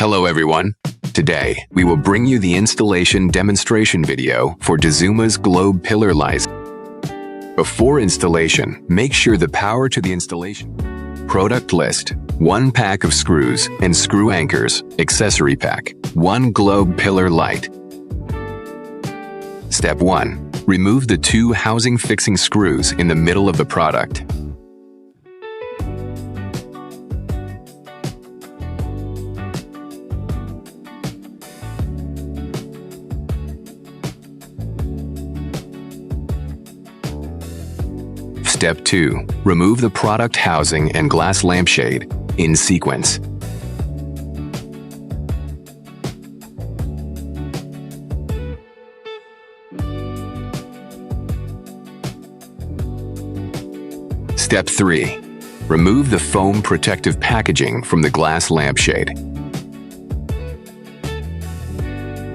Hello everyone. Today, we will bring you the installation demonstration video for Dazuma's globe pillar lights. Before installation, make sure the power to the installation. Product list: 1 pack of screws and screw anchors, accessory pack, 1 globe pillar light. Step 1. Remove the 2 housing fixing screws in the middle of the product. Step 2. Remove the product housing and glass lampshade in sequence. Step 3. Remove the foam protective packaging from the glass lampshade.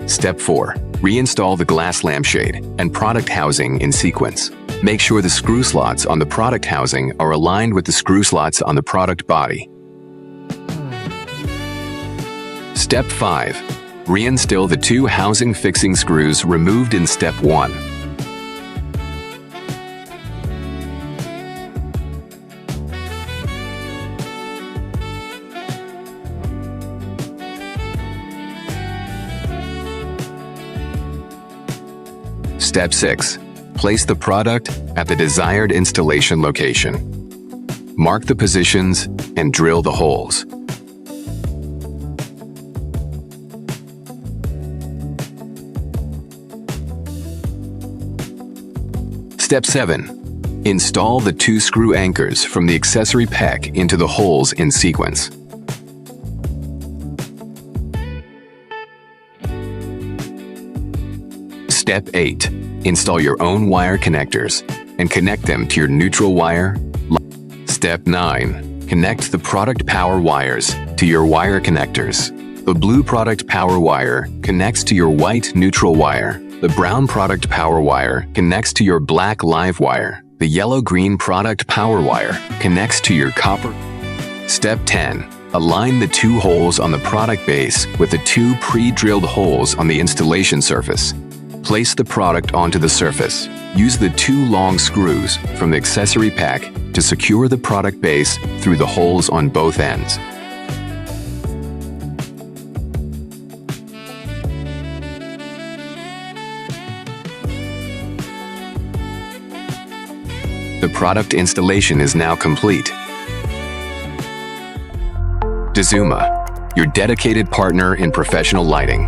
Step 4. Reinstall the glass lampshade and product housing in sequence. Make sure the screw slots on the product housing are aligned with the screw slots on the product body. Step 5. Reinstall the 2 housing fixing screws removed in Step 1. Step 6. Place the product at the desired installation location. Mark the positions and drill the holes. Step 7. Install the 2 screw anchors from the accessory pack into the holes in sequence. Step 8. Install your own wire connectors and connect them to your neutral wire. Step 9. Connect the product power wires to your wire connectors. The blue product power wire connects to your white neutral wire. The brown product power wire connects to your black live wire. The yellow-green product power wire connects to your copper. Step 10. Align the 2 holes on the product base with the 2 pre-drilled holes on the installation surface. Place the product onto the surface. Use the 2 long screws from the accessory pack to secure the product base through the holes on both ends. The product installation is now complete. Dazuma, your dedicated partner in professional lighting.